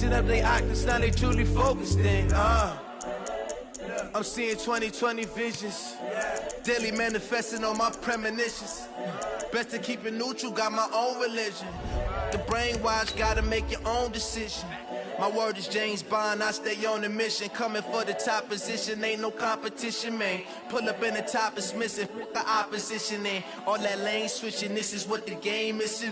switching up their octaves, now they truly focused in. I'm seeing 2020 visions, daily manifesting on my premonitions. Best to keep it neutral, got my own religion. The brainwash, gotta make your own decision. My word is James Bond, I stay on a mission. Coming for the top position, ain't no competition, man. Pull up in the top, it's missing, the opposition, and all that lane switching, this is what the game is.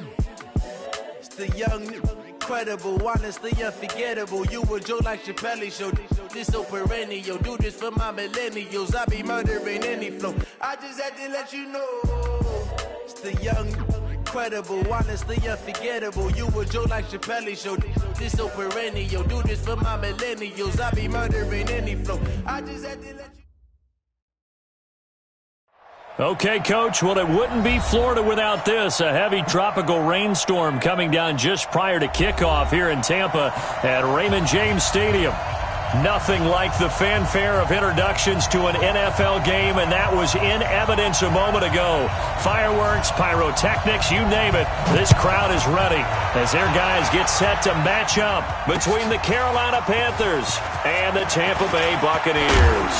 It's the young, incredible, honestly unforgettable. You a Joe like Chappelle show, this so perennial. Do this for my millennials, I be murdering any flow. I just had to let you know. It's the young, incredible, honestly unforgettable. You a Joe like Chappelle show, this so perennial. Do this for my millennials, I be murdering any flow. I just had to let you. Okay, Coach, well, it wouldn't be Florida without this. A heavy tropical rainstorm coming down just prior to kickoff here in Tampa at Raymond James Stadium. Nothing like the fanfare of introductions to an NFL game, and that was in evidence a moment ago. Fireworks, pyrotechnics, you name it. This crowd is ready as their guys get set to match up between the Carolina Panthers and the Tampa Bay Buccaneers.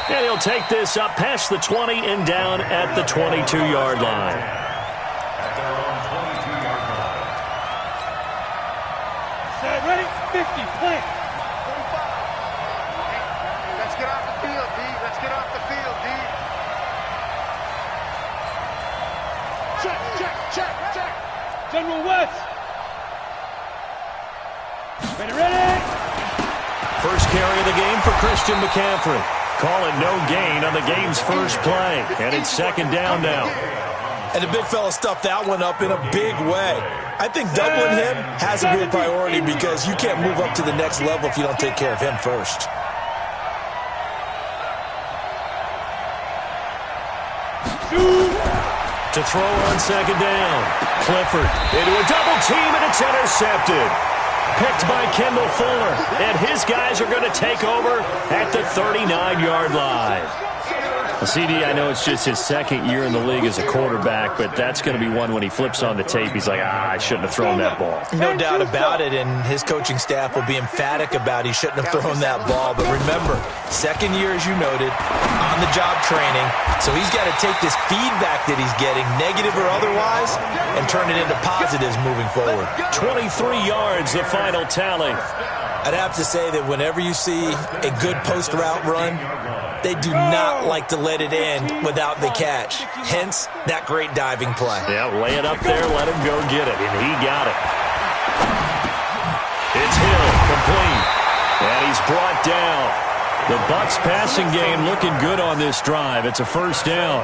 And he'll take this up past the 20 and down at the 22-yard line. Set, ready, 50, play. Let's get off the field, D. Let's get off the field, D. Check. General West. Ready. First carry of the game for Christian McCaffrey. Call it no gain on the game's first play. And it's second down now. And the big fella stuffed that one up in a big way. I think doubling him has a real priority because you can't move up to the next level if you don't take care of him first. To throw on second down. Clifford into a double team, and it's intercepted. Picked by Kendall Fuller, and his guys are going to take over at the 39-yard line. Well, CD, I know it's just his second year in the league as a quarterback, but that's going to be one when he flips on the tape. He's like, I shouldn't have thrown that ball. No doubt about it, and his coaching staff will be emphatic about he shouldn't have thrown that ball. But remember, second year, as you noted, on-the-job training, so he's got to take this feedback that he's getting, negative or otherwise, and turn it into positives moving forward. 23 yards, the final tally. I'd have to say that whenever you see a good post route run, they do not like to let it end without the catch. Hence, that great diving play. Yeah, lay it up there, let him go get it, and he got it. It's Hill, complete, and he's brought down. The Bucs passing game looking good on this drive. It's a first down.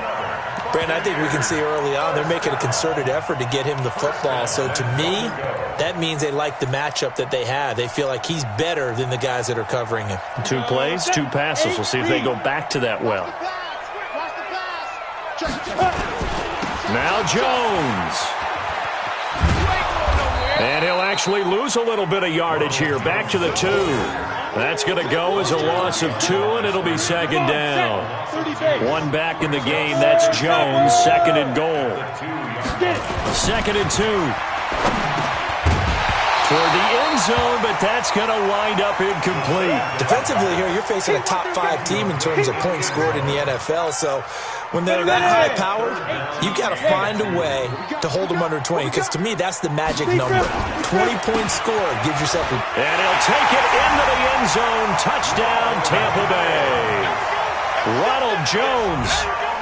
Brandon, I think we can see early on they're making a concerted effort to get him the football. So to me, that means they like the matchup that they have. They feel like he's better than the guys that are covering him. 2 plays, 2 passes. We'll see if they go back to that well. Now Jones. And he'll actually lose a little bit of yardage here. Back to the 2. That's going to go as a loss of 2, and it'll be second down. 1 back in the game. That's Jones, second and goal. Second and 2. Toward the end zone, but that's going to wind up incomplete. Defensively here, you're facing a top 5 team in terms of points scored in the NFL, so when they're that high-powered, you've got to find a way to hold them under 20, because to me, that's the magic number. 20 points scored gives yourself a... And he'll take it into the end zone. Touchdown, Tampa Bay. Ronald Jones,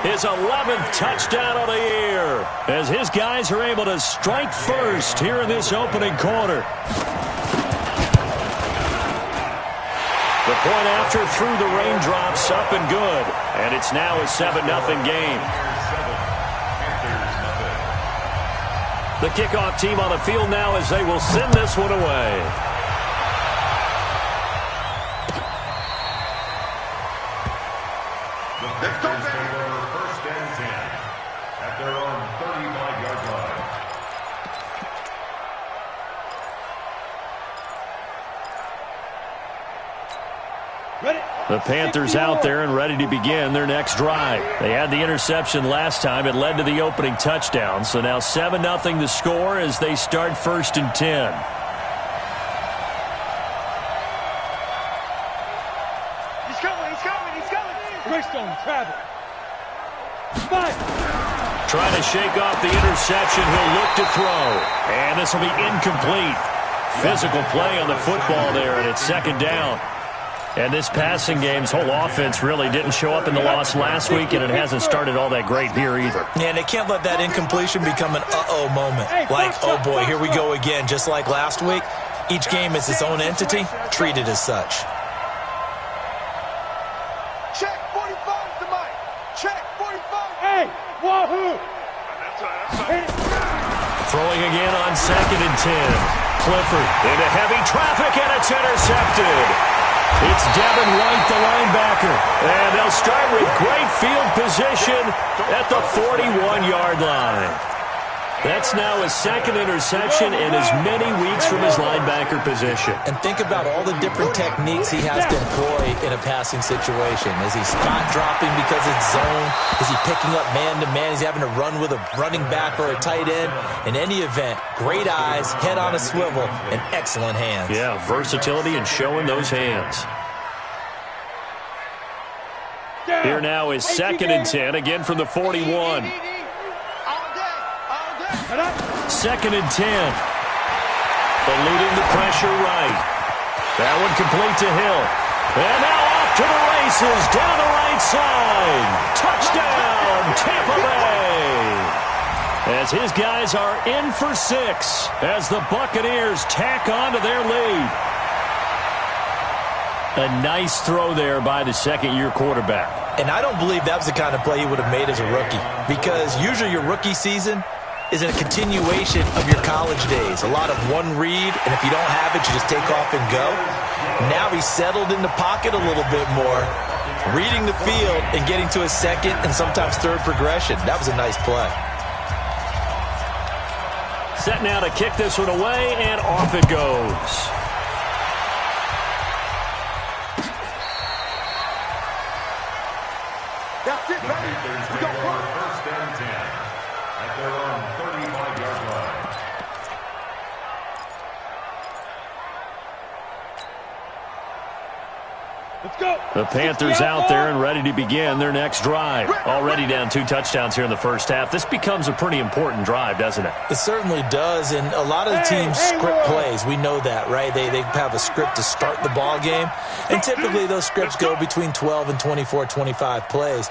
his 11th touchdown of the year, as his guys are able to strike first here in this opening quarter. The point after through the raindrops, up and good. And it's now a 7-0 game. The kickoff team on the field now as they will send this one away. First and 10 at their own 35-yard line. The Panthers out there and ready to begin their next drive. They had the interception last time. It led to the opening touchdown. So now 7-0 to score as they start first and 10. He's coming. Greystone travel. Five. Trying to shake off the interception. He'll look to throw. And this will be incomplete. Physical play on the football there, and it's second down. And this passing game's whole offense really didn't show up in the loss last week, and it hasn't started all that great here either. Yeah, and they can't let that incompletion become an uh-oh moment. Like, oh boy, here we go again. Just like last week, each game is its own entity, treated as such. Check 45 to Mike. Check 45. Hey, wahoo! Throwing again on 2nd and 10. Clifford into heavy traffic, and it's intercepted. It's Devin White, the linebacker. And they'll start with great field position at the 41-yard line. That's now his second interception in as many weeks from his linebacker position. And think about all the different techniques he has to employ in a passing situation. Is he spot dropping because it's zone? Is he picking up man-to-man? Is he having to run with a running back or a tight end? In any event, great eyes, head on a swivel, and excellent hands. Yeah, versatility and showing those hands. Here now is 2nd and 10, again from the 41. 2nd and 10. Eluding the pressure right. That one complete to Hill. And now off to the races, down the right side. Touchdown, Tampa Bay. As his guys are in for 6 as the Buccaneers tack on to their lead. A nice throw there by the second-year quarterback. And I don't believe that was the kind of play he would have made as a rookie, because usually your rookie season is a continuation of your college days. A lot of one read, and if you don't have it, you just take off and go. Now he's settled in the pocket a little bit more, reading the field and getting to his second and sometimes third progression. That was a nice play. Set now to kick this one away, and off it goes. That's it, baby. We go first. First and 10 at their own 35-yard line. Let's go. The Panthers out there and ready to begin their next drive. Already down 2 touchdowns here in the first half. This becomes a pretty important drive, doesn't it? It certainly does, and a lot of the teams script plays. We know that, right? They have a script to start the ball game, and typically those scripts go between 12 and 24, 25 plays.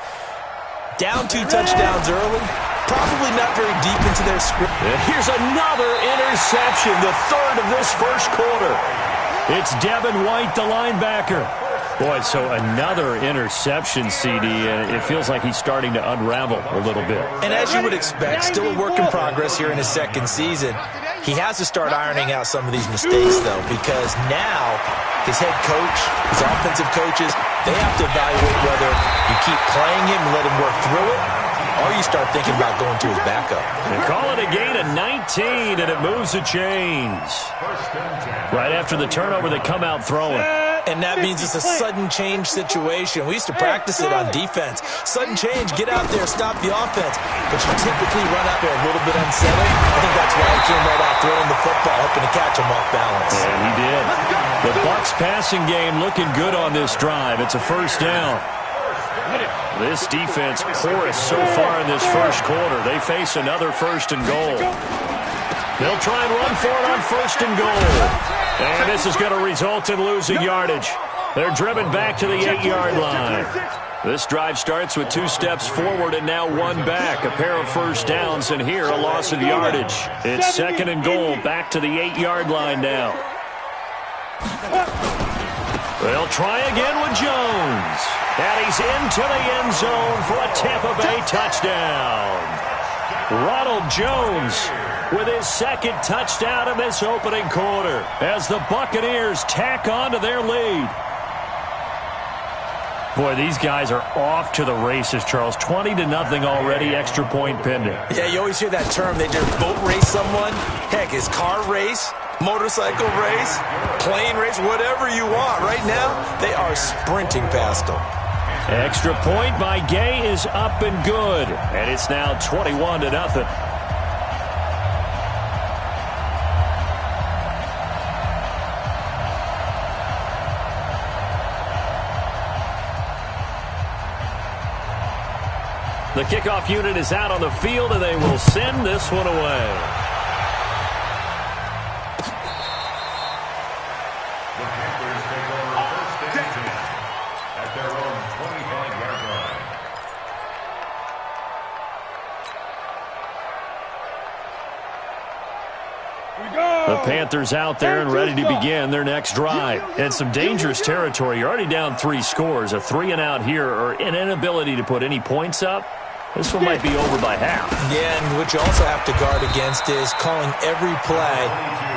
Down 2 touchdowns early, probably not very deep into their script. And here's another interception, the third of this first quarter. It's Devin White, the linebacker. Boy, so another interception, CD, and it feels like he's starting to unravel a little bit. And as you would expect, still a work in progress here in his second season. He has to start ironing out some of these mistakes, though, because now his head coach, his offensive coaches, they have to evaluate whether you keep playing him and let him work through it, or you start thinking about going to his backup. They call it a gain of 19, and it moves the chains. Right after the turnover, they come out throwing. And that means it's a sudden change situation. We used to practice it on defense. Sudden change, get out there, stop the offense. But you typically run out there a little bit unsettled. I think that's why he came right out throwing the football, hoping to catch him off balance. And he did. The Bucs passing game looking good on this drive. It's a first down. This defense porous so far in this first quarter. They face another first and goal. They'll try and run for it on first and goal. And this is going to result in losing yardage. They're driven back to the 8-yard line. This drive starts with 2 steps forward and now 1 back. A pair of first downs, and here a loss of yardage. It's second and goal, back to the 8-yard line now. They'll try again with Jones. And he's into the end zone for a Tampa Bay touchdown. Ronald Jones with his second touchdown in this opening quarter as the Buccaneers tack on to their lead. Boy, these guys are off to the races, Charles. 20-0 already, extra point pending. Yeah, you always hear that term. They just boat race someone. Heck, it's car race, motorcycle race, plane race, whatever you want. Right now, they are sprinting past them. Extra point by Gay is up and good. And it's now 21-0. The kickoff unit is out on the field, and they will send this one away. The Panthers take over first and 10 at their own 25-yard line. The Panthers out there and ready to begin their next drive. And some dangerous territory. You're already down 3 scores. A 3-and-out here or an inability to put any points up. This one might be over by half. Yeah, and what you also have to guard against is calling every play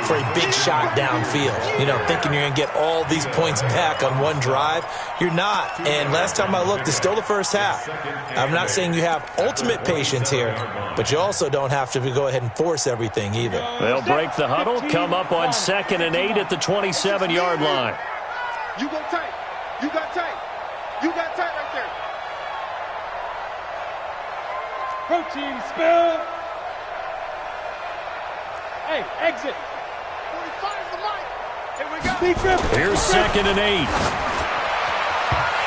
for a big shot downfield. You know, thinking you're going to get all these points back on one drive. You're not. And last time I looked, it's still the first half. I'm not saying you have ultimate patience here, but you also don't have to go ahead and force everything either. They'll break the huddle, come up on 2nd and 8 at the 27-yard line. You go tight. You got tight. You got tight right there. Protein spill. Hey, exit. 45 is the line. Here we go. Here's 2nd and 8.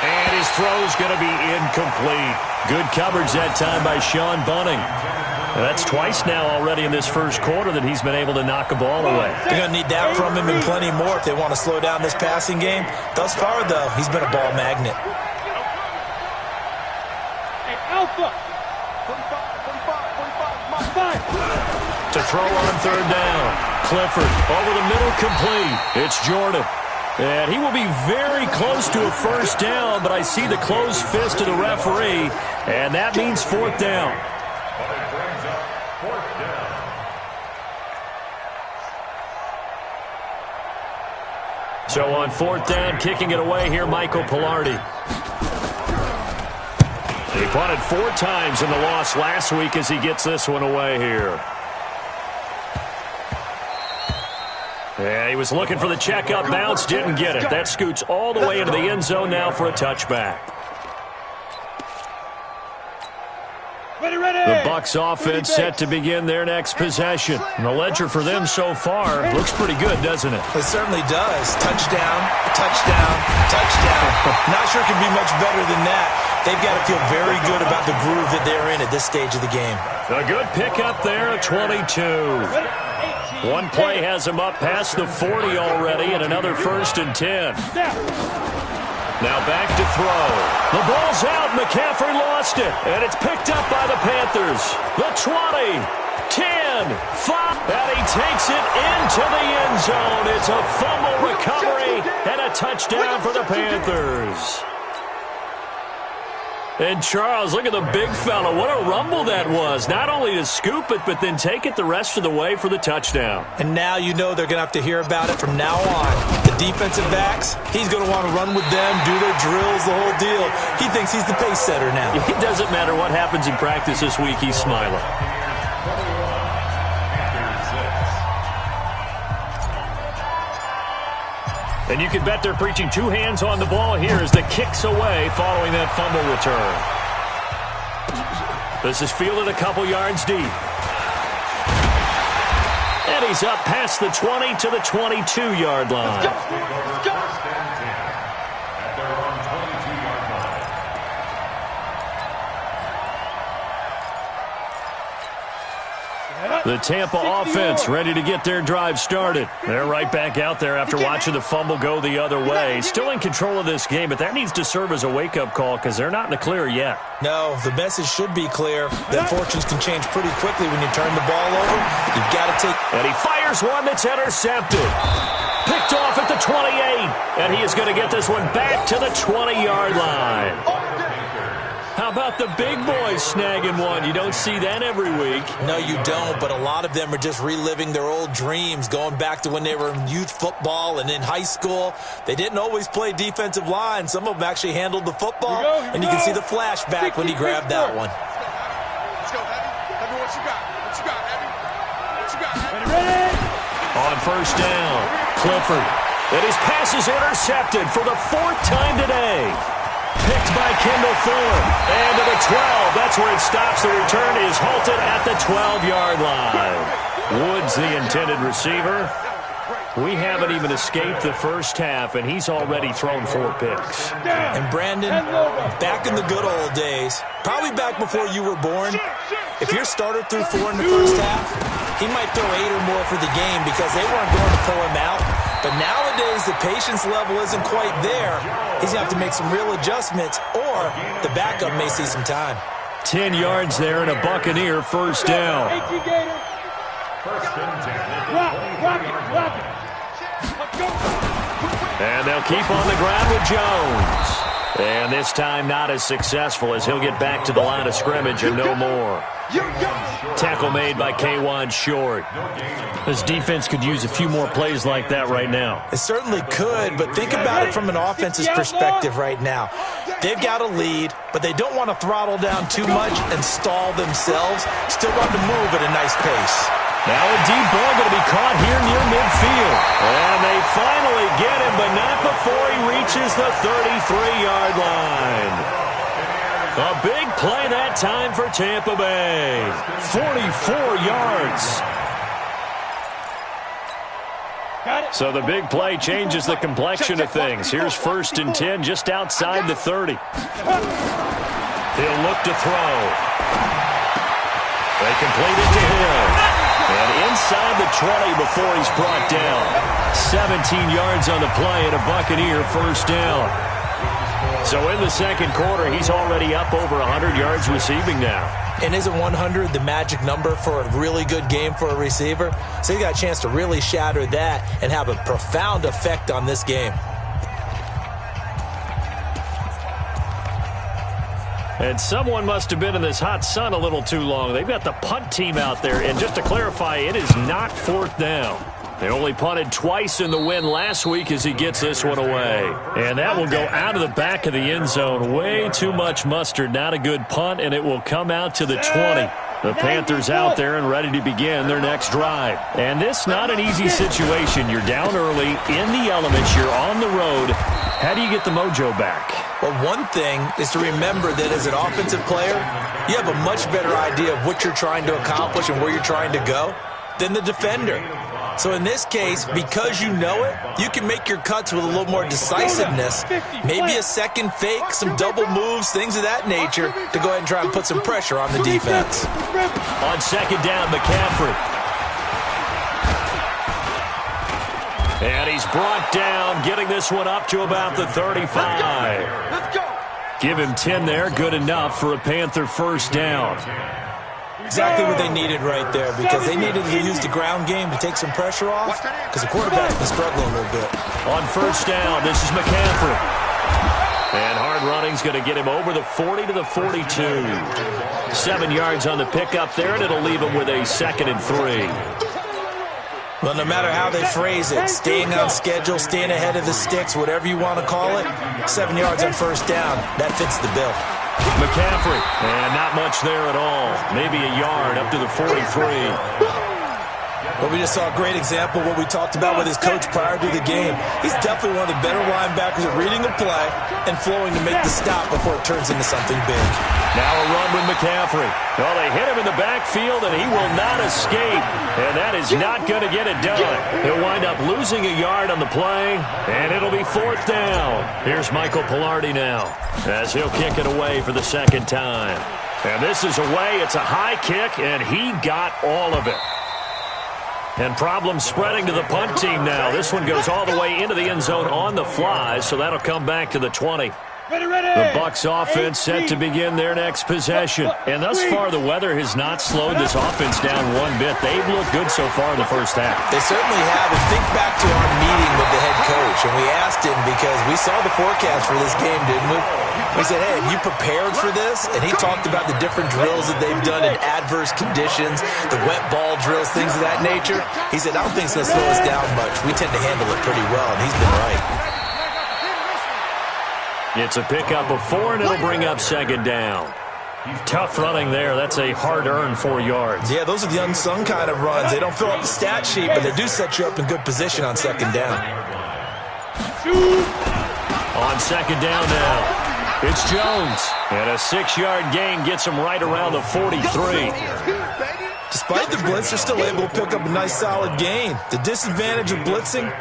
And his throw's going to be incomplete. Good coverage that time by Sean Bunning. That's twice now already in this first quarter that he's been able to knock a ball away. They're going to need that from him and plenty more if they want to slow down this passing game. Thus far, though, he's been a ball magnet. Hey, Alpha. 45. To throw on 3rd down. Clifford over the middle, complete. It's Jordan. And he will be very close to a first down, but I see the closed fist of the referee, and that means 4th down. But it brings up 4th down. So on 4th down, kicking it away here, Michael Pilardi. He punted 4 times in the loss last week as he gets this one away here. Yeah, he was looking for the checkup bounce, didn't get it. That scoots all the way into the end zone now for a touchback. The Bucs offense set to begin their next possession. And the ledger for them so far looks pretty good, doesn't it? It certainly does. Touchdown, touchdown, touchdown. Not sure it can be much better than that. They've got to feel very good about the groove that they're in at this stage of the game. A good pickup there at 22. One play has him up past the 40 already, and another 1st and 10. Now back to throw. The ball's out. McCaffrey lost it, and it's picked up by the Panthers. The 20, 10, 5, and he takes it into the end zone. It's a fumble recovery and a touchdown for the Panthers. And Charles, look at the big fella. What a rumble that was. Not only to scoop it, but then take it the rest of the way for the touchdown. And now you know they're going to have to hear about it from now on. The defensive backs, he's going to want to run with them, do their drills, the whole deal. He thinks he's the pace setter now. It doesn't matter what happens in practice this week. He's smiling. And you can bet they're preaching 2 hands on the ball here as the kick's away following that fumble return. This is fielded a couple yards deep. And he's up past the 20 to the 22-yard line. Let's go. 1st and 10 at their own 22-yard line. The Tampa offense ready to get their drive started. They're right back out there after watching the fumble go the other way. Still in control of this game, but that needs to serve as a wake-up call because they're not in the clear yet. No, the message should be clear that fortunes can change pretty quickly when you turn the ball over. You've got to take... And he fires one that's intercepted. Picked off at the 28. And he is going to get this one back to the 20-yard line. How about the big boys snagging one? You don't see that every week. No, you don't, but a lot of them are just reliving their old dreams, going back to when they were in youth football and in high school. They didn't always play defensive line. Some of them actually handled the football, and you can see the flashback when he grabbed that one. Let's go, Heavy. Heavy, what you got? What you got, Heavy? What you got, Heavy? On 1st down, Clifford. And his pass is intercepted for the 4th time today. Picked by Kendall Fuller. And to the 12. That's where it stops. The return is halted at the 12-yard line. Woods, the intended receiver. We haven't even escaped the first half, and he's already thrown 4 picks. And Brandon, back in the good old days, probably back before you were born, if your starter threw 4 in the first half, he might throw 8 or more for the game because they weren't going to pull him out. But nowadays, the patience level isn't quite there. He's going to have to make some real adjustments, or the backup may see some time. 10 yards there and a Buccaneer first down. And they'll keep on the ground with Jones. And this time not as successful as he'll get back to the line of scrimmage and no more. Tackle made by K1 Short. This defense could use a few more plays like that right now. It certainly could, but think about it from an offense's perspective right now. They've got a lead, but they don't want to throttle down too much and stall themselves. Still want to move at a nice pace. Now a deep ball going to be caught here near midfield. And they finally get him, but not before he reaches the 33-yard line. A big play that time for Tampa Bay. 44 yards. So the big play changes the complexion of things. Here's 1st and 10 just outside the 30. He'll look to throw. They complete it to him. And inside the 20 before he's brought down. 17 yards on the play and a Buccaneer first down. So in the second quarter, he's already up over 100 yards receiving now. And isn't 100 the magic number for a really good game for a receiver? So you got a chance to really shatter that and have a profound effect on this game. And someone must have been in this hot sun a little too long. They've got the punt team out there. And just to clarify, it is not 4th down. They only punted twice in the win last week as he gets this one away. And that will go out of the back of the end zone. Way too much mustard. Not a good punt, and it will come out to the 20. The Panthers out there and ready to begin their next drive. And this not an easy situation. You're down early, in the elements, you're on the road. How do you get the mojo back? Well, one thing is to remember that as an offensive player, you have a much better idea of what you're trying to accomplish and where you're trying to go than the defender. So in this case, because you know it, you can make your cuts with a little more decisiveness. Maybe a second fake, some double moves, things of that nature to go ahead and try and put some pressure on the defense. On second down, McCaffrey. And he's brought down, getting this one up to about the 35. Let's go. Give him 10 there, good enough for a Panther first down. Exactly what they needed right there, because they needed to use the ground game to take some pressure off, because the quarterback's been struggling a little bit. On first down, this is McCaffrey. And hard running's going to get him over the 40 to the 42. 7 yards on the pickup there, and it'll leave him with a 2nd and 3. Well, no matter how they phrase it, staying on schedule, staying ahead of the sticks, whatever you want to call it, 7 yards on first down, that fits the bill. McCaffrey, and not much there at all. Maybe a yard up to the 43. Well, we just saw a great example of what we talked about with his coach prior to the game. He's definitely one of the better linebackers at reading a play and flowing to make the stop before it turns into something big. Now a run with McCaffrey. Well, they hit him in the backfield, and he will not escape. And that is not going to get it done. He'll wind up losing a yard on the play, and it'll be 4th down. Here's Michael Pilardi now as he'll kick it away for the 2nd time. And this is away. It's a high kick, and he got all of it. And problems spreading to the punt team now. This one goes all the way into the end zone on the fly, so that'll come back to the 20. The Bucs offense set to begin their next possession. And thus far, the weather has not slowed this offense down one bit. They've looked good so far in the first half. They certainly have. And think back to our meeting with the head coach. And we asked him, because we saw the forecast for this game, didn't we? We said, hey, have you prepared for this? And he talked about the different drills that they've done in adverse conditions, the wet ball drills, things of that nature. He said, I don't think it's going to slow us down much. We tend to handle it pretty well, and he's been right. It's a pickup of 4, and it'll bring up 2nd down. Tough running there. That's a hard-earned 4 yards. Yeah, those are the unsung kind of runs. They don't fill up the stat sheet, but they do set you up in good position on 2nd down. On 2nd down now, it's Jones. And a 6-yard gain gets him right around the 43. Despite the blitz, they're still able to pick up a nice solid gain. The disadvantage of blitzing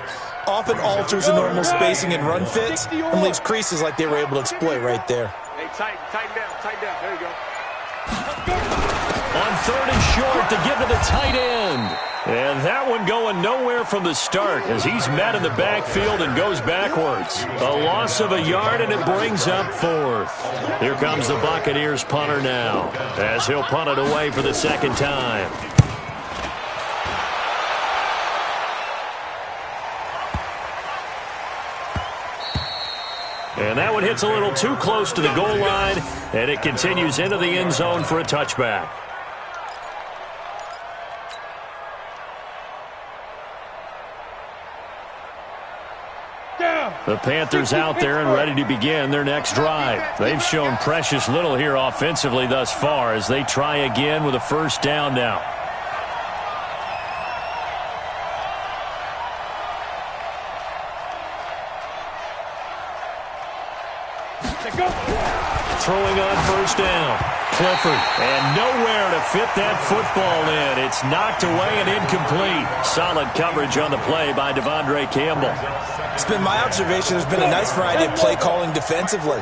often alters the normal spacing and run fits and leaves creases like they were able to exploit right there. Hey, tighten down. There you go. On 3rd and short to give to the tight end. And that one going nowhere from the start as he's met in the backfield and goes backwards. A loss of a yard, and it brings up 4th. Here comes the Buccaneers punter now as he'll punt it away for the 2nd time. And that one hits a little too close to the goal line, and it continues into the end zone for a touchback. The Panthers out there and ready to begin their next drive. They've shown precious little here offensively thus far as they try again with a 1st down now. Throwing on 1st down. Clifford, and nowhere to fit that football in. It's knocked away and incomplete. Solid coverage on the play by Devondre Campbell. It's been my observation there's been a nice variety of play calling defensively.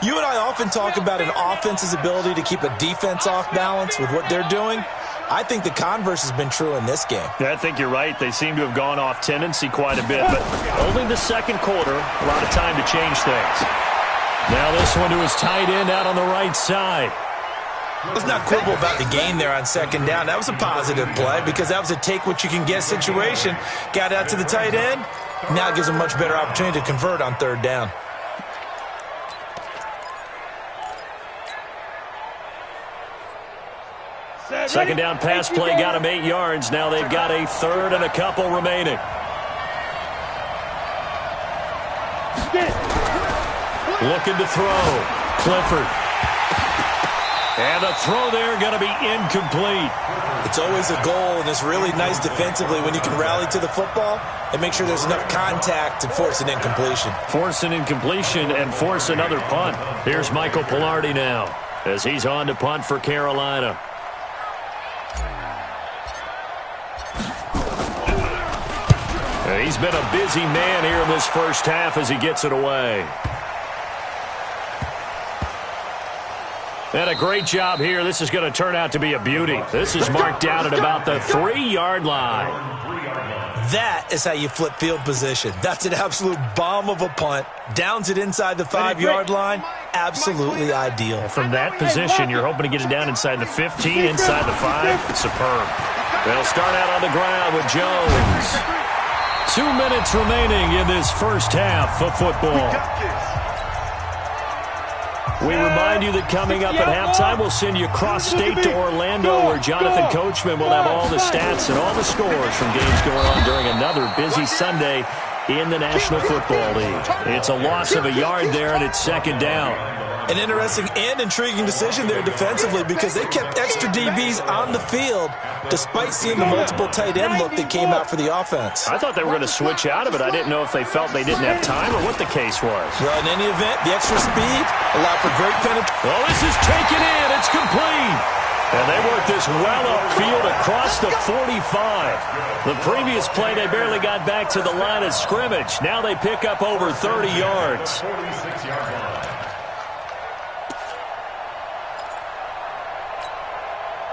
You and I often talk about an offense's ability to keep a defense off balance with what they're doing. I think the converse has been true in this game. Yeah, I think you're right. They seem to have gone off tendency quite a bit, but only the 2nd quarter, a lot of time to change things. Now this one to his tight end out on the right side. Let's not quibble about the gain there on 2nd down. That was a positive play because that was a take-what-you-can-get situation. Got out to the tight end. Now it gives him a much better opportunity to convert on 3rd down. Second down pass play got him 8 yards. Now they've got a 3rd and a couple remaining. Looking to throw. Clifford. And the throw there going to be incomplete. It's always a goal, and it's really nice defensively when you can rally to the football and make sure there's enough contact to force an incompletion. Force an incompletion and force another punt. Here's Michael Pilardi now as he's on to punt for Carolina. He's been a busy man here in this 1st half as he gets it away. And a great job here. This is going to turn out to be a beauty. This is marked down at about the 3-yard line. That is how you flip field position. That's an absolute bomb of a punt. Downs it inside the 5-yard line. Absolutely ideal. From that position, you're hoping to get it down inside the 15, inside the 5. Superb. They'll start out on the ground with Jones. 2 minutes remaining in this 1st half of football. We remind you that coming up at halftime, we'll send you cross-state to Orlando, where Jonathan Coachman will have all the stats and all the scores from games going on during another busy Sunday in the National Football League. It's a loss of a yard there, and it's 2nd down. An interesting and intriguing decision there defensively because they kept extra DBs on the field despite seeing the multiple tight end look that came out for the offense. I thought they were going to switch out of it. I didn't know if they felt they didn't have time or what the case was. Well, in any event, the extra speed allowed for great penetration. Well, this is taken in. It's complete. And they worked this well upfield across the 45. The previous play, they barely got back to the line of scrimmage. Now they pick up over 30 yards.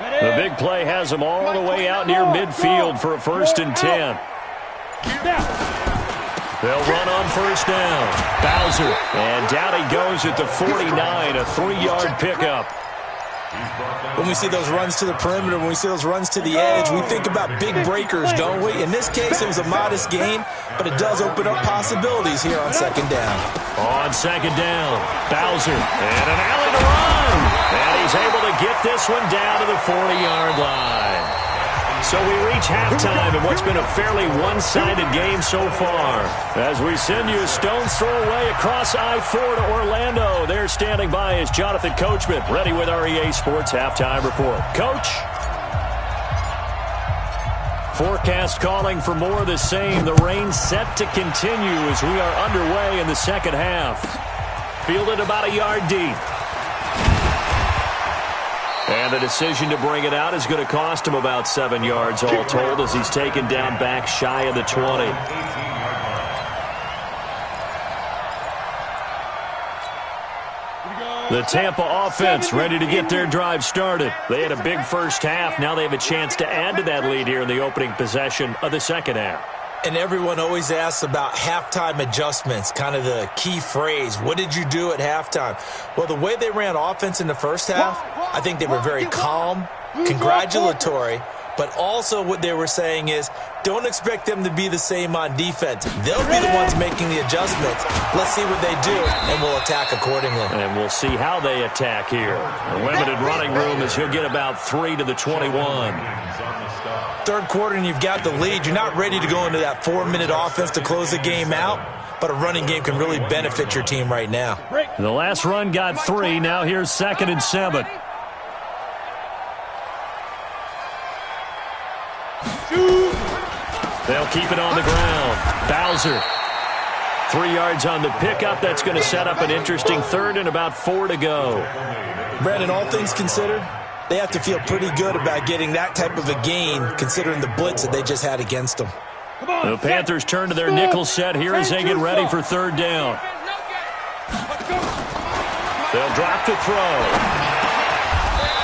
The big play has them all the way out near midfield for a 1st and 10. They'll run on 1st down. Bowser, and down he goes at the 49, a 3-yard pickup. When we see those runs to the perimeter, when we see those runs to the edge, we think about big breakers, don't we? In this case, it was a modest gain, but it does open up possibilities here on 2nd down. On 2nd down, Bowser, and an alley to run. And he's able to get this one down to the 40-yard line. So we reach halftime in what's been a fairly one-sided game so far. As we send you a stone's throw away across I-4 to Orlando. There standing by is Jonathan Coachman, ready with our EA Sports Halftime Report. Coach? Forecast calling for more of the same. The rain set to continue as we are underway in the 2nd half. Fielded about a yard deep. And the decision to bring it out is going to cost him about 7 yards all told as he's taken down back shy of the 20. The Tampa offense ready to get their drive started. They had a big first half. Now they have a chance to add to that lead here in the opening possession of the second half. And everyone always asks about halftime adjustments, kind of the key phrase. What did you do at halftime? Well, the way they ran offense in the first half, I think they were very calm, congratulatory, but also what they were saying is don't expect them to be the same on defense. They'll be the ones making the adjustments. Let's see what they do, and we'll attack accordingly. And we'll see how they attack here. A limited running room as he'll get about 3 to the 21. Third quarter and you've got the lead. You're not ready to go into that 4-minute offense to close the game out, but a running game can really benefit your team right now. The last run got 3. Now here's 2nd and 7. They'll keep it on the ground. Bowser. 3 yards on the pickup. That's going to set up an interesting third and about 4 to go. Brandon, all things considered, they have to feel pretty good about getting that type of a gain considering the blitz that they just had against them. The Panthers turn to their nickel set here as they get ready for third down. They'll drop to throw.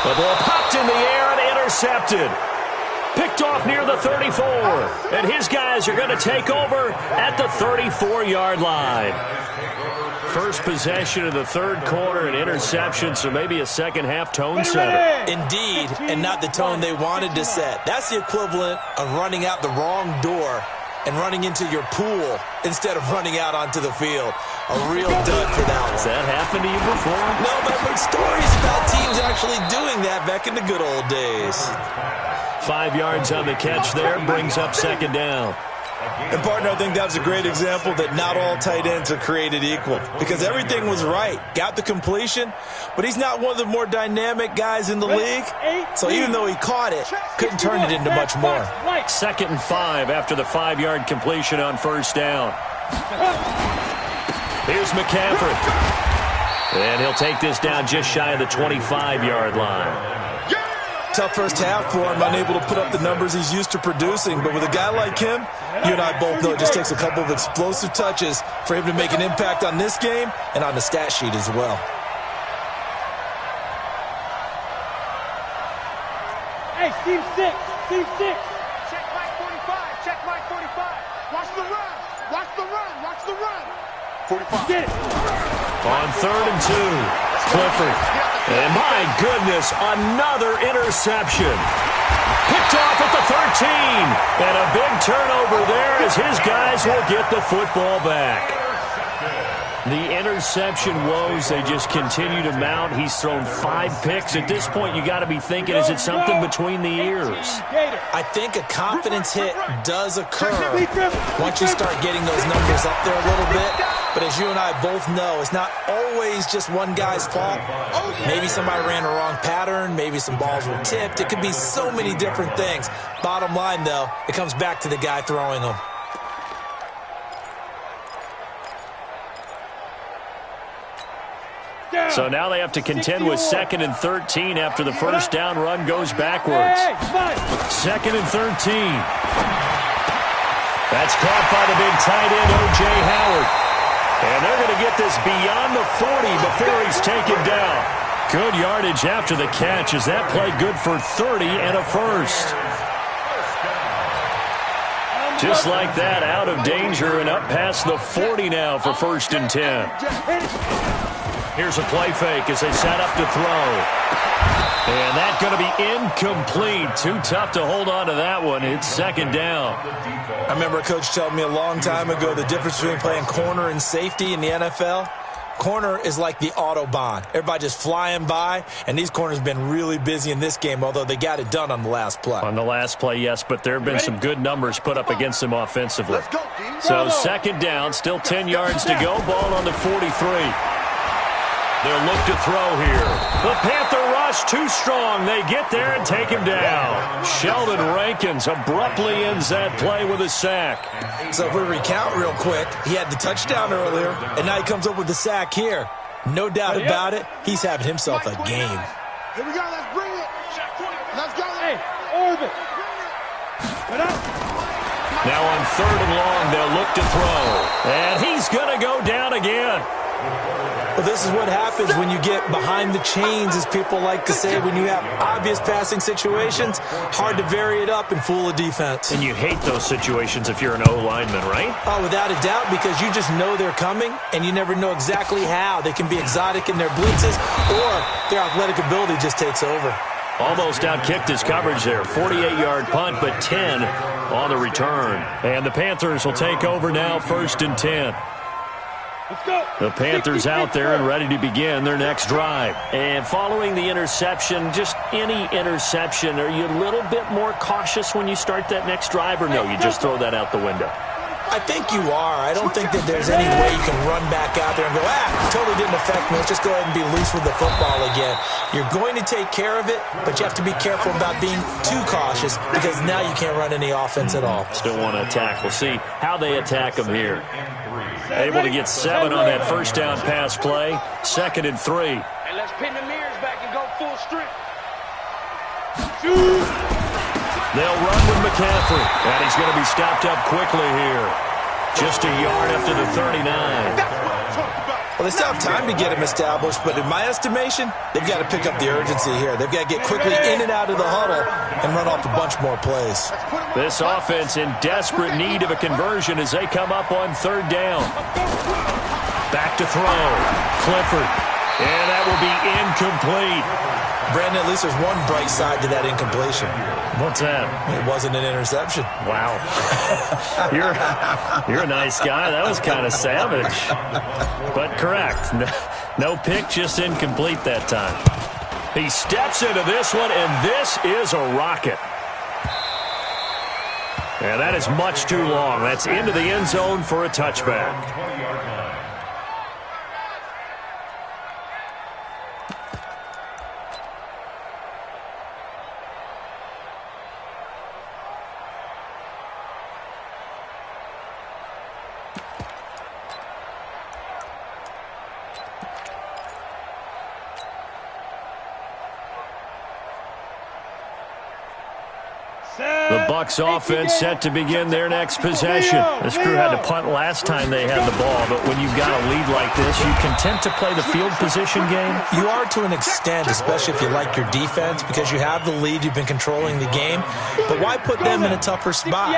The ball popped in the air and intercepted. Picked off near the 34. And his guys are going to take over at the 34-yard line. First possession of the third quarter, an interception, so maybe a second-half tone setter. Indeed, and not the tone they wanted to set. That's the equivalent of running out the wrong door and running into your pool instead of running out onto the field. A real dud for that one. Has that happened to you before? No, but I've heard stories about teams actually doing that back in the good old days. 5 yards on the catch there, brings up second down. And, partner, I think that was a great example that not all tight ends are created equal because everything was right. Got the completion, but he's not one of the more dynamic guys in the league. So even though he caught it, couldn't turn it into much more. 2nd and 5 after the 5-yard completion on first down. Here's McCaffrey. And he'll take this down just shy of the 25-yard line. Tough first half for him, unable to put up the numbers he's used to producing. But with a guy like him, you and I both know it just takes a couple of explosive touches for him to make an impact on this game and on the stat sheet as well. Hey, team 6, team 6. Check Mike 45, check Mike 45. Watch the run, watch the run, watch the run. 45. Get it. On 3rd and 2, Clifford. And my goodness, another interception. Picked off at the 13. And a big turnover there as his guys will get the football back. The interception woes, they just continue to mount. He's thrown 5 picks. At this point, you got to be thinking, is it something between the ears? I think a confidence hit does occur once you start getting those numbers up there a little bit. But as you and I both know, it's not always just one guy's fault. Maybe somebody ran a wrong pattern. Maybe some balls were tipped. It could be so many different things. Bottom line, though, it comes back to the guy throwing them. So now they have to contend with 2nd and 13 after the first down run goes backwards. 2nd and 13. That's caught by the big tight end, O.J. Howard. And they're going to get this beyond the 40 before he's taken down. Good yardage after the catch as that play good for 30 and a first. Just like that, out of danger and up past the 40 now for 1st and 10. Here's a play fake as they set up to throw. And that's going to be incomplete. Too tough to hold on to that one. It's 2nd down. I remember a coach telling me a long time ago the difference between playing corner and safety in the NFL. Corner is like the Autobahn. Everybody just flying by, and these corners have been really busy in this game, although they got it done on the last play. On the last play, yes, but there have been some good numbers put up against them offensively. Let's go, D. So 2nd down, still 10 yards to go. Ball on the 43. They'll look to throw here. The Panther rush too strong. They get there and take him down. Sheldon Rankins abruptly ends that play with a sack. So if we recount real quick, he had the touchdown earlier, and now he comes up with the sack here. No doubt about it, he's having himself a game. Here we go, let's bring it. Now on 3rd and long, they'll look to throw. And he's going to go down again. Well, this is what happens when you get behind the chains, as people like to say. When you have obvious passing situations, hard to vary it up and fool a defense. And you hate those situations if you're an O-lineman, right? Oh, without a doubt, because you just know they're coming, and you never know exactly how. They can be exotic in their blitzes, or their athletic ability just takes over. Almost outkicked his coverage there. 48-yard punt, but 10 on the return. And the Panthers will take over now, 1st and 10. Let's go. The Panthers out there and ready to begin their next drive. And following the interception, just any interception, are you a little bit more cautious when you start that next drive, or no, you just throw that out the window? I think you are. I don't think that there's any way you can run back out there and go, totally didn't affect me. Let's just go ahead and be loose with the football again. You're going to take care of it, but you have to be careful about being too cautious, because now you can't run any offense at all. Still want to attack. We'll see how they attack them here. Able to get 7 on that first down pass play. 2nd and 3. And let's pin the mirrors back and go full strength. They'll run with McCaffrey, and he's going to be stopped up quickly here. Just a yard after the 39. Well, they still have time to get him established, but in my estimation, they've got to pick up the urgency here. They've got to get quickly in and out of the huddle and run off a bunch more plays. This offense in desperate need of a conversion as they come up on 3rd down. Back to throw. Clifford. And that will be incomplete. Brandon, at least there's one bright side to that incompletion. What's that? It wasn't an interception. Wow. You're a nice guy. That was kind of savage. But correct. No pick, just incomplete that time. He steps into this one, and this is a rocket. And that is much too long. That's into the end zone for a touchback. The Bucs offense set to begin their next possession. This crew had to punt last time they had the ball, but when you've got a lead like this, you content to play the field position game? You are to an extent, especially if you like your defense, because you have the lead, you've been controlling the game. But why put them in a tougher spot?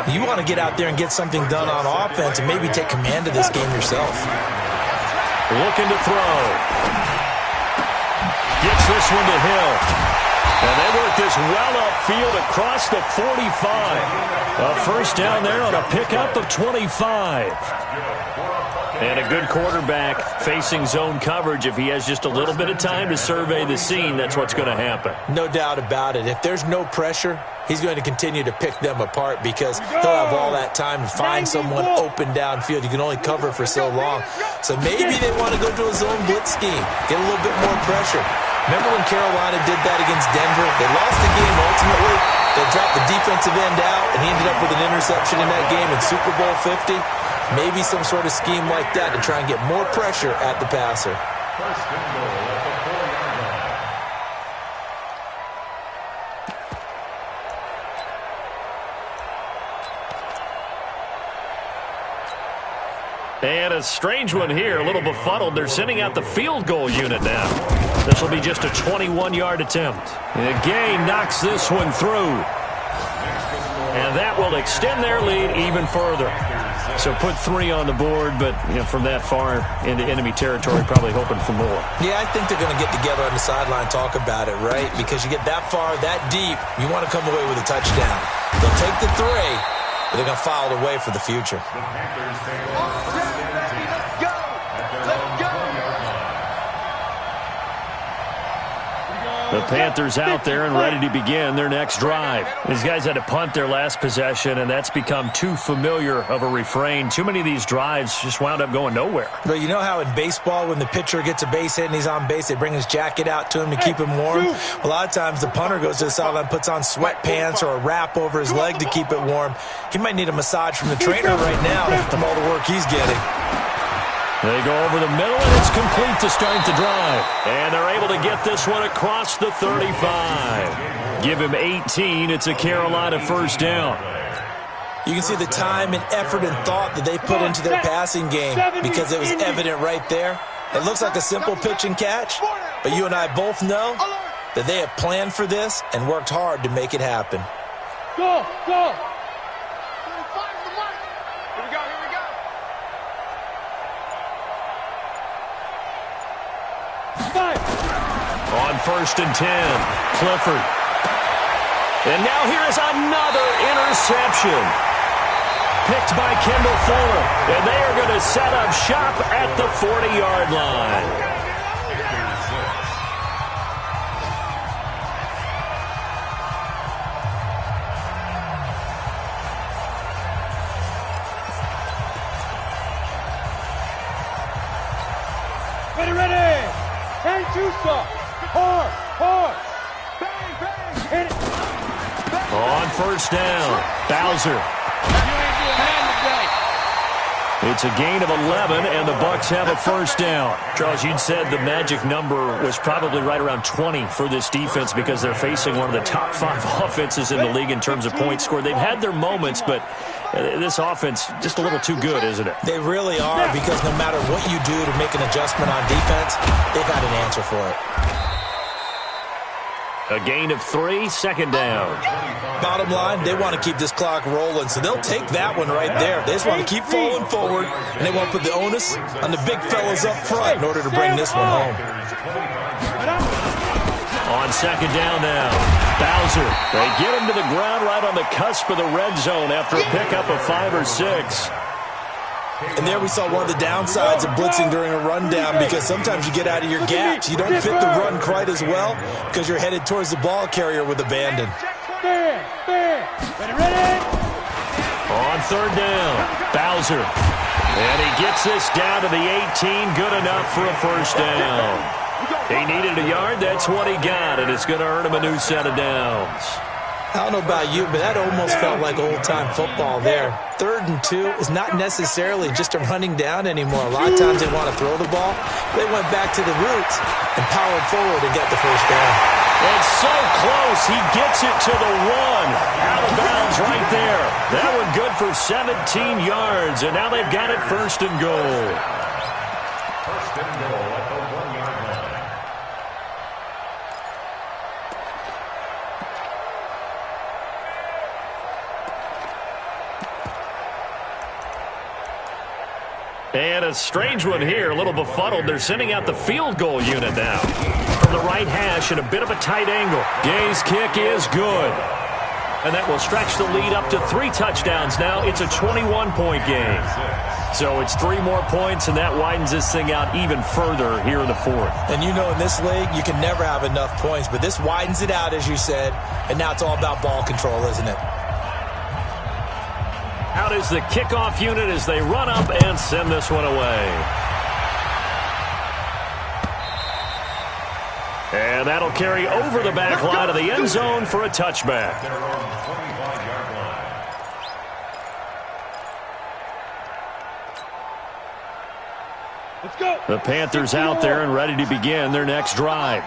You want to get out there and get something done on offense and maybe take command of this game yourself. Looking to throw. Gets this one to Hill. And they work this well upfield across the 45. A first down there on a pickup of 25. And a good quarterback facing zone coverage. If he has just a little bit of time to survey the scene, that's what's going to happen. No doubt about it. If there's no pressure, he's going to continue to pick them apart because he'll have all that time to find someone open downfield. You can only cover for so long. So maybe they want to go to a zone blitz scheme, get a little bit more pressure. Remember when Carolina did that against Denver? They lost the game ultimately. They dropped the defensive end out, and he ended up with an interception in that game in Super Bowl 50. Maybe some sort of scheme like that to try and get more pressure at the passer. First and goal at the 4-yard line. And a strange one here, a little befuddled. They're sending out the field goal unit now. This will be just a 21-yard attempt. And Gay knocks this one through. And that will extend their lead even further. So put 3 on the board, but from that far into enemy territory, probably hoping for more. Yeah, I think they're going to get together on the sideline and talk about it, right? Because you get that far, that deep, you want to come away with a touchdown. They'll take the 3, but they're going to file it away for the future. The Panthers take over first and 10 at their own 4-yard line. The Panthers out there and ready to begin their next drive. These guys had to punt their last possession, and that's become too familiar of a refrain. Too many of these drives just wound up going nowhere. But you know how in baseball, when the pitcher gets a base hit and he's on base, they bring his jacket out to him to keep him warm? A lot of times the punter goes to the sideline, puts on sweatpants or a wrap over his leg to keep it warm. He might need a massage from the trainer right now from all the work he's getting. They go over the middle, and it's complete to start the drive. And they're able to get this one across the 35. Give him 18. It's a Carolina first down. You can see the time and effort and thought that they put into their passing game because it was evident right there. It looks like a simple pitch and catch, but you and I both know that they have planned for this and worked hard to make it happen. Go, go. Here we go, here we go. On 1st and 10, Clifford. And now here is another interception. Picked by Kendall Fuller. And they are going to set up shop at the 40-yard line. Ready, ready. And two-stop. Hard, hard. Bang, bang. Hit it. On 1st down, Bowser. It's a gain of 11, and the Bucs have a 1st down. Charles, you'd said the magic number was probably right around 20 for this defense because they're facing one of the top 5 offenses in the league in terms of points scored. They've had their moments, but this offense just a little too good, isn't it? They really are, because no matter what you do to make an adjustment on defense, they've got an answer for it. A gain of 3, 2nd down. Bottom line, they want to keep this clock rolling, so they'll take that one right there. They just want to keep falling forward, and they want to put the onus on the big fellas up front in order to bring this one home. On 2nd down now, Bowser. They get him to the ground right on the cusp of the red zone after a pickup of 5 or 6. And there we saw one of the downsides of blitzing during a rundown, because sometimes you get out of your gaps. You don't fit the run quite as well because you're headed towards the ball carrier with abandon. Ready, ready. On 3rd down, Bowser. And he gets this down to the 18, good enough for a 1st down. He needed a yard, that's what he got, and it's going to earn him a new set of downs. I don't know about you, but that almost felt like old-time football there. 3rd and 2 is not necessarily just a running down anymore. A lot of times they want to throw the ball. They went back to the roots and powered forward and got the 1st down. It's so close. He gets it to the 1. Out of bounds right there. That one good for 17 yards, and now they've got it 1st and goal. 1st and goal at the 1-yard line. And a strange one here, a little befuddled. They're sending out the field goal unit now. From the right hash and a bit of a tight angle. Gay's kick is good. And that will stretch the lead up to 3 touchdowns now. It's a 21-point game. So it's 3 more points, and that widens this thing out even further here in the 4th. And you know in this league, you can never have enough points, but this widens it out, as you said, and now it's all about ball control, isn't it? Out is the kickoff unit as they run up and send this one away. And that'll carry over the back line of the end zone for a touchback. They're on the 25-yard line. Let's go. The Panthers out there and ready to begin their next drive.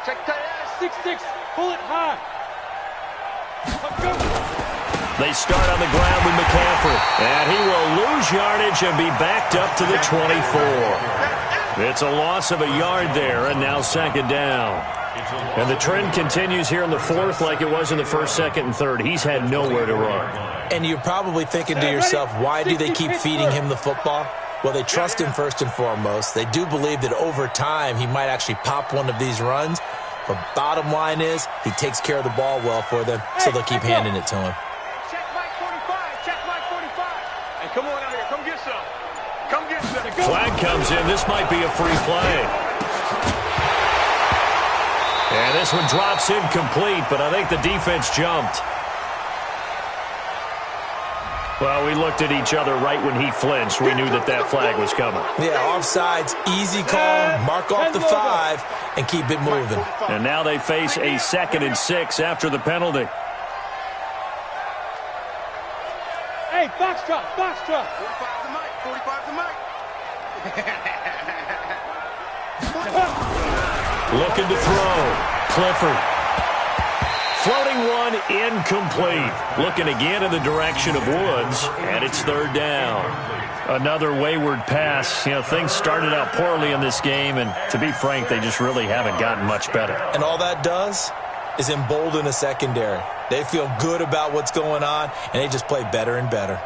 Check tight ass. 6-6. Pull it high. Let's go. They start on the ground with McCaffrey. And he will lose yardage and be backed up to the 24. It's a loss of a yard there, and now 2nd down. And the trend continues here in the 4th like it was in the 1st, 2nd, and 3rd. He's had nowhere to run. And you're probably thinking to yourself, why do they keep feeding him the football? Well, they trust him first and foremost. They do believe that over time he might actually pop one of these runs. But bottom line is he takes care of the ball well for them, so they'll keep handing it to him. Come on out here. Come get some. Come get some. Flag comes in. This might be a free play. And this one drops incomplete, but I think the defense jumped. Well, we looked at each other right when he flinched. We knew that that flag was coming. Yeah, offsides, easy call, mark off the 5, and keep it moving. And now they face a 2nd and 6 after the penalty. Hey, box drop, box drop. 45 to Mike. 45 to Mike. Looking to throw. Clifford. Floating one, incomplete. Looking again in the direction of Woods, and it's third down. Another wayward pass. You know, things started out poorly in this game, and to be frank, they just really haven't gotten much better. And all that does is embolden a secondary. They feel good about what's going on, and they just play better and better.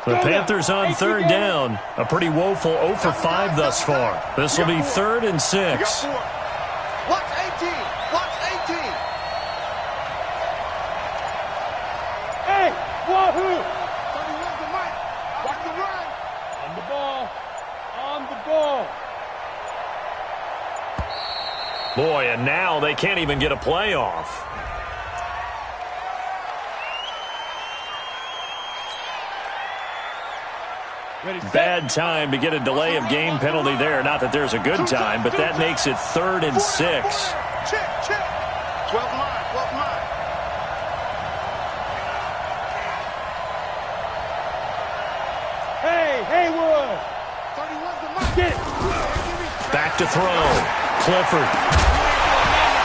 The Panthers on third down. A pretty woeful 0 for 5 thus far. This will be 3rd and 6. Watch 18. Watch 18. Hey, wahoo! 31's the mic. Watch the run. On the ball. On the ball. Boy, and now they can't even get a play off. Bad time to get a delay of game penalty there. Not that there's a good time, but that makes it 3rd and 6. Check, check. 12 line, 12 line. Hey, Haywood! 31's the mic. Get it! Back to throw. Clifford.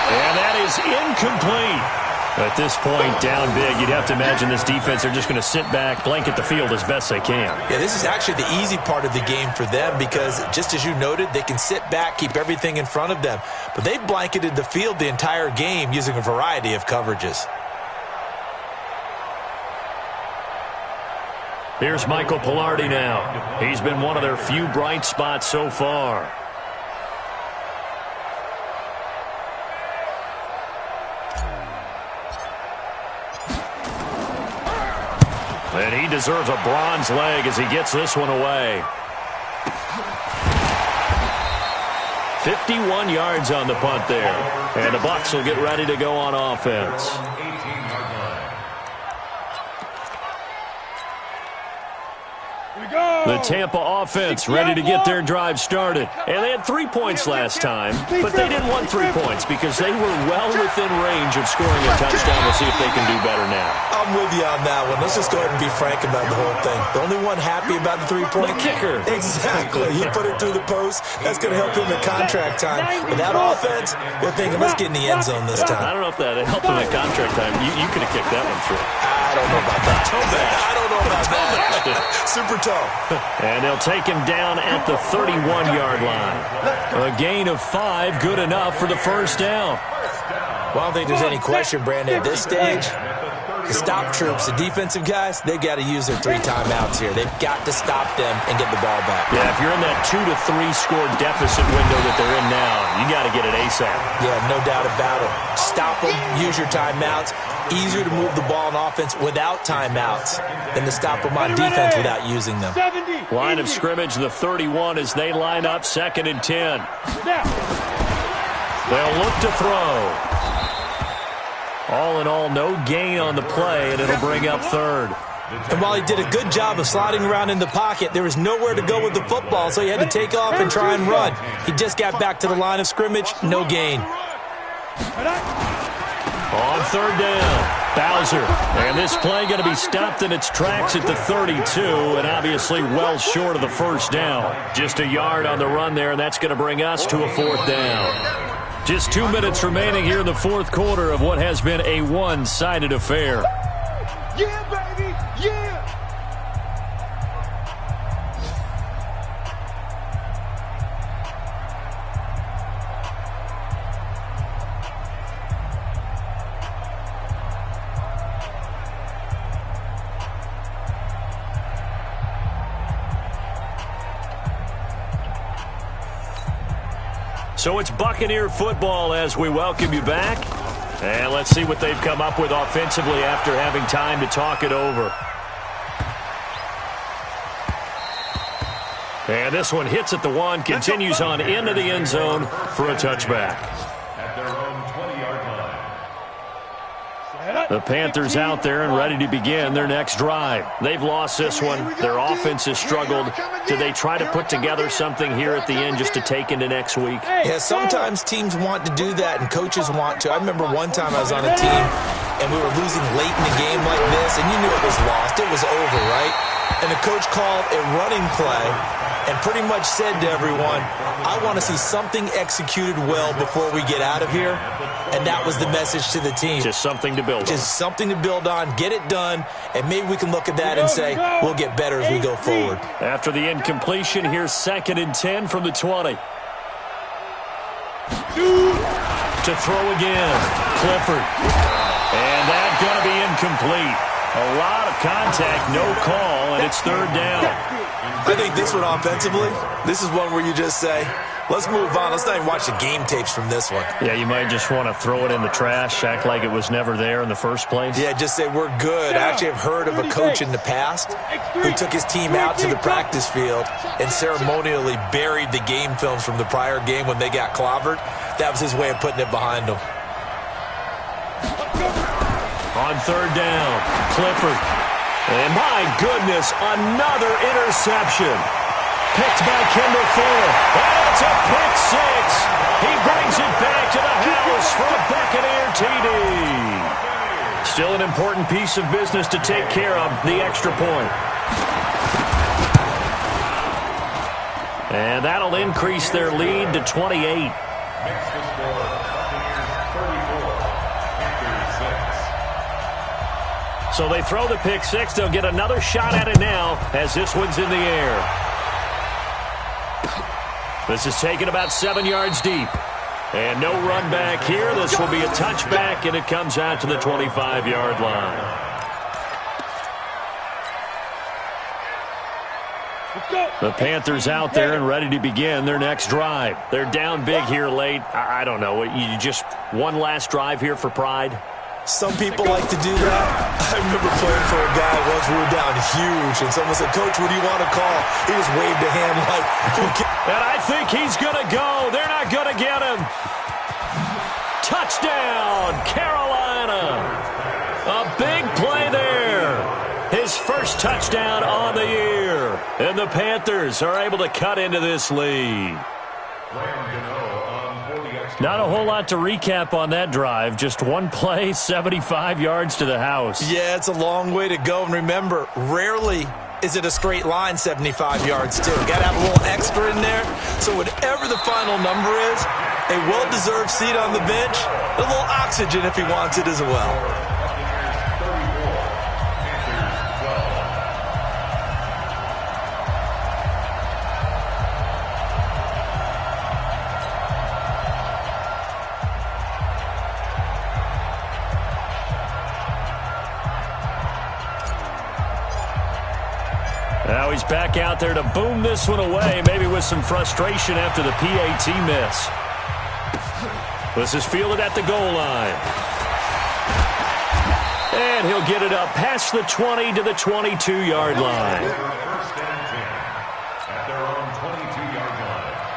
And that is incomplete. At this point, down big, you'd have to imagine this defense, they're just going to sit back, blanket the field as best they can. Yeah, this is actually the easy part of the game for them because, just as you noted, they can sit back, keep everything in front of them. But they've blanketed the field the entire game using a variety of coverages. Here's Michael Pilardi now. He's been one of their few bright spots so far. And he deserves a bronze leg as he gets this one away. 51 yards on the punt there. And the Bucs will get ready to go on offense. The Tampa offense ready to get their drive started. And they had 3 points last time, but they didn't want 3 points because they were well within range of scoring a touchdown. We'll see if they can do better now. I'm with you on that one. Let's just go ahead and be frank about the whole thing. The only one happy about the 3-point kicker. Exactly. He put it through the post. That's going to help him at contract time. But that offense, they're thinking, let's get in the end zone this time. I don't know if that helped him at contract time. You could have kicked that one through. I don't know about that. I don't know about that. Super toe. And they'll take him down at the 31-yard line. A gain of 5, good enough for the first down. Well, I don't think there's any question, Brandon, at this stage. The stop troops, the defensive guys, they've got to use their 3 timeouts here. They've got to stop them and get the ball back. Yeah, if you're in that 2 to 3 score deficit window that they're in now, you got to get it ASAP. Yeah, no doubt about it. Stop them, use your timeouts. Easier to move the ball on offense without timeouts than to stop them on defense without using them. Line of scrimmage, the 31 as they line up 2nd and 10. They'll look to throw. All in all, no gain on the play, and it'll bring up 3rd. And while he did a good job of sliding around in the pocket, there was nowhere to go with the football, so he had to take off and try and run. He just got back to the line of scrimmage, no gain. On 3rd down, Bowser. And this play going to be stopped in its tracks at the 32, and obviously well short of the first down. Just a yard on the run there, and that's going to bring us to a 4th down. Just 2 minutes remaining here in the 4th quarter of what has been a one-sided affair. Yeah, baby. Yeah. So it's Buccaneer football as we welcome you back. And let's see what they've come up with offensively after having time to talk it over. And this one hits at the 1, continues on into the end zone for a touchback. At their own 20-yard line. The Panthers out there and ready to begin their next drive. They've lost this one. Their offense has struggled. Do they try to put together something here at the end just to take into next week? Yeah, sometimes teams want to do that and coaches want to. I remember one time I was on a team and we were losing late in the game like this, and you knew it was lost. It was over, right? And the coach called a running play and pretty much said to everyone, I want to see something executed well before we get out of here. And that was the message to the team. Just something to build on. Just something to build on, get it done, and maybe we can look at that and say, we'll get better as we go forward. After the incompletion, here's 2nd and 10 from the 20. To throw again, Clifford. And that's going to be incomplete. A lot of contact, no call, and it's 3rd down. I think this one offensively, this is one where you just say, let's move on. Let's not even watch the game tapes from this one. Yeah, you might just want to throw it in the trash, act like it was never there in the first place. Yeah, just say we're good. I actually have heard of a coach in the past who took his team out to the practice field and ceremonially buried the game films from the prior game when they got clobbered. That was his way of putting it behind them. On 3rd down, Clifford. And my goodness, another interception. Picked by Kendall Fuller. And it's a pick 6. He brings it back to the house for a Buccaneer TD. Still an important piece of business to take care of, the extra point. And that'll increase their lead to 28. So they throw the pick 6. They'll get another shot at it now as this one's in the air. This is taken about 7 yards deep. And no run back here. This will be a touchback, and it comes out to the 25-yard line. The Panthers out there and ready to begin their next drive. They're down big here late. I don't know. You just one last drive here for pride? Some people like to do that. I remember playing for a guy once. We were down huge, and someone said, Coach, what do you want to call? He just waved a hand like, and I think he's going to go. They're not going to get him. Touchdown, Carolina. A big play there. His first touchdown on the year. And the Panthers are able to cut into this lead. Not a whole lot to recap on that drive. Just one play, 75 yards to the house. Yeah, it's a long way to go. And remember, rarely is it a straight line 75 yards, too. Got to have a little extra in there. So whatever the final number is, a well-deserved seat on the bench, a little oxygen if he wants it as well. Now he's back out there to boom this one away, maybe with some frustration after the PAT miss. This is fielded at the goal line. And he'll get it up past the 20 to the 22-yard line.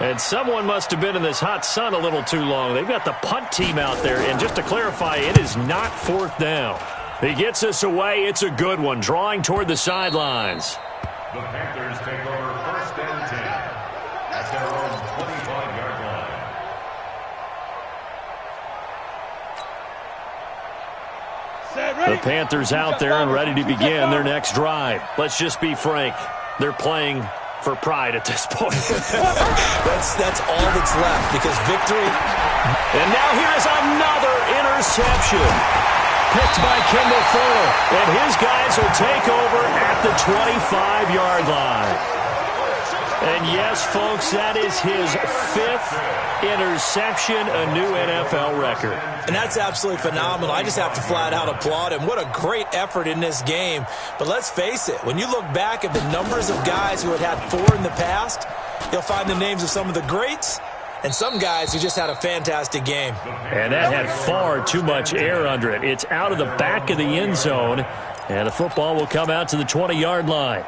And someone must have been in this hot sun a little too long. They've got the punt team out there, and just to clarify, it is not 4th down. He gets this away. It's a good one, drawing toward the sidelines. The Panthers take over 1st and 10 at their own 25-yard line. The Panthers out there and ready to begin their next drive. Let's just be frank. They're playing for pride at this point. That's all that's left because victory. And now here's another interception. Picked by Kendall Fuller, and his guys will take over at the 25-yard line. And yes, folks, that is his 5th interception, a new NFL record. And that's absolutely phenomenal. I just have to flat out applaud him. What a great effort in this game. But let's face it, when you look back at the numbers of guys who had 4 in the past, you'll find the names of some of the greats and some guys who just had a fantastic game. And that had far too much air under it. It's out of the back of the end zone, and the football will come out to the 20-yard line.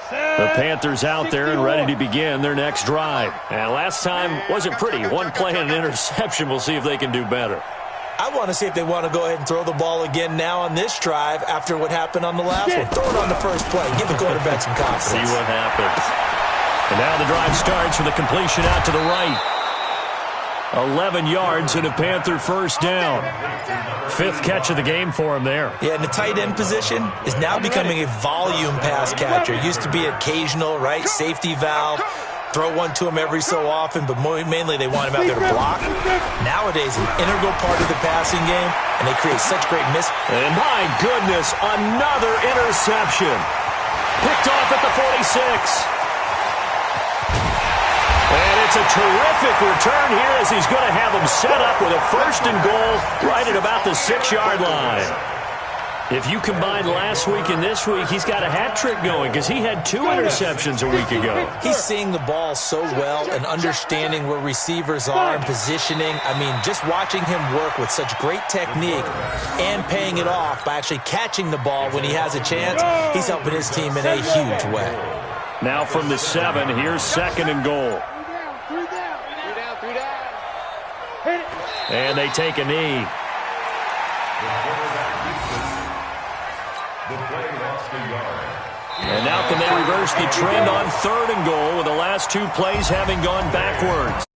The Panthers out there and ready to begin their next drive. And last time wasn't pretty. One play and an interception. We'll see if they can do better. I want to see if they want to go ahead and throw the ball again now on this drive after what happened on the last one. Throw it on the first play. Give the quarterback some confidence. See what happens. And now the drive starts with a completion out to the right. 11 yards and a Panther first down. 5th catch of the game for him there. Yeah, and the tight end position is now becoming a volume pass catcher. It used to be occasional, right? Safety valve. Throw one to him every so often, but mainly they want him out there to block. Nowadays, an integral part of the passing game, and they create such great And my goodness, another interception. Picked off at the 46. And it's a terrific return here as he's going to have him set up with a 1st and goal right at about the 6-yard line. If you combine last week and this week, he's got a hat trick going because he had 2 interceptions a week ago. He's seeing the ball so well and understanding where receivers are and positioning. I mean, just watching him work with such great technique and paying it off by actually catching the ball when he has a chance, he's helping his team in a huge way. Now from the 7, here's 2nd and goal. And they take a knee. And now can they reverse the trend on 3rd and goal with the last 2 plays having gone backwards?